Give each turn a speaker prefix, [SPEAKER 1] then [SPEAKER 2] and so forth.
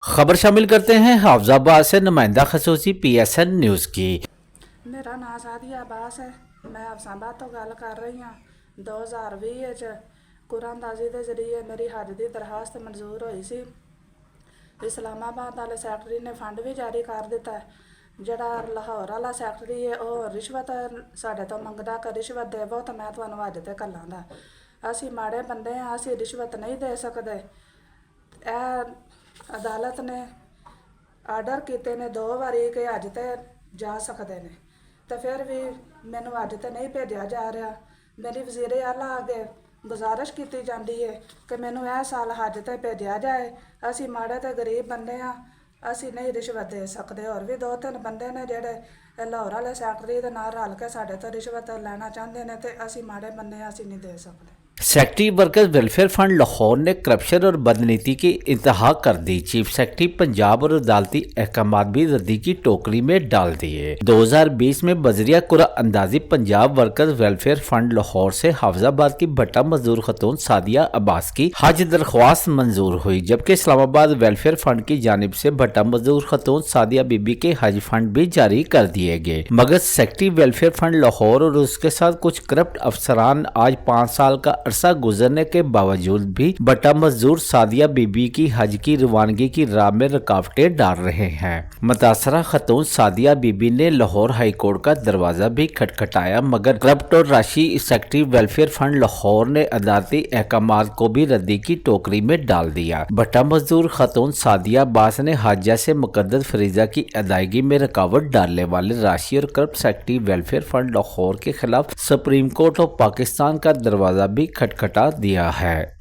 [SPEAKER 1] खबर शामिल करते हैं हाफजाबाद से नुमाइंदा खसूसी PSN न्यूज़ की।
[SPEAKER 2] मेरा नाम सादिया अब्बास है। मैं हाफजाबाद तो गल कर रही हाँ। 2020 कुरानदाजी के जरिए मेरी हज की दरखास्त मंजूर हुई सी। इस्लामाबाद वाले सैकटरी ने फंड भी जारी कर दिता है। जड़ा लाहौर वाला सैकटरी है वह रिश्वत साढ़े तो मंगदा कि रिश्वत देवो तो मैं तुहानू हज ते घल्लांगा। असी माड़े बंदे हाँ, असी रिश्वत नहीं दे सकते। अदालत ने आर्डर किए ने 2 बारी कि हज ते जा सकते हैं, तो फिर भी मैनू हज ते नहीं भेजा जा रहा। मेरी वज़ीरे आला अगे गुजारिश की जाती है कि मैनू यह साल हज ते भेजा जाए। असी माड़े तो गरीब बंदे हाँ, असी नहीं रिश्वत दे सकते। और भी 2-3 बंदे ने जेडे लाहौर वाले सैकटरी के नाल रल के साढ़े तो रिश्वत लेना चाहते हैं, तो असी माड़े बंदे असी नहीं दे सकते।
[SPEAKER 1] Secretary workers welfare fund Lahore ने करप्शन और बदनीति की इंतहा कर दी। चीफ सेक्रेटरी पंजाब और अदालती अहकामात भी रद्दी की टोकरी में डाल दिए। 2020 में बजरिया कुरा अंदाजी Punjab workers welfare fund Lahore से हाफजाबाद की भट्टा मजदूर खतून सादिया अब्बास की हज दरख्वास्त मंजूर हुई, जबकि इस्लामाबाद वेलफेयर फंड की जानिब से भट्टा मजदूर खतून सादिया बीबी के हज फंड भी जारी कर दिए गए। मगर सेक्रेटरी वेलफेयर फंड लाहौर और उसके साथ कुछ करप्ट अफसरान आज 5 साल का अरसा गुजरने के बावजूद भी भट्टा मजदूर सादिया बीबी की हज की रवानगी की राह में रुकावटें डाल रहे हैं। मुतासरा खतून सादिया बीबी ने लाहौर हाई कोर्ट का दरवाजा भी खटखटाया, मगर करप्ट और राशि सेक्रेटरी वेलफेयर फंड लाहौर ने अदालती अहकामात को भी रद्दी की टोकरी में डाल दिया। भट्टा मजदूर खतून सादिया अब्बास ने हज जैसे मुकद्दस फरीजा की अदायगी में रुकावट डालने वाले राशि और corrupt secretary welfare fund Lahore के खिलाफ सुप्रीम कोर्ट ऑफ पाकिस्तान का दरवाजा भी खटखटा दिया है।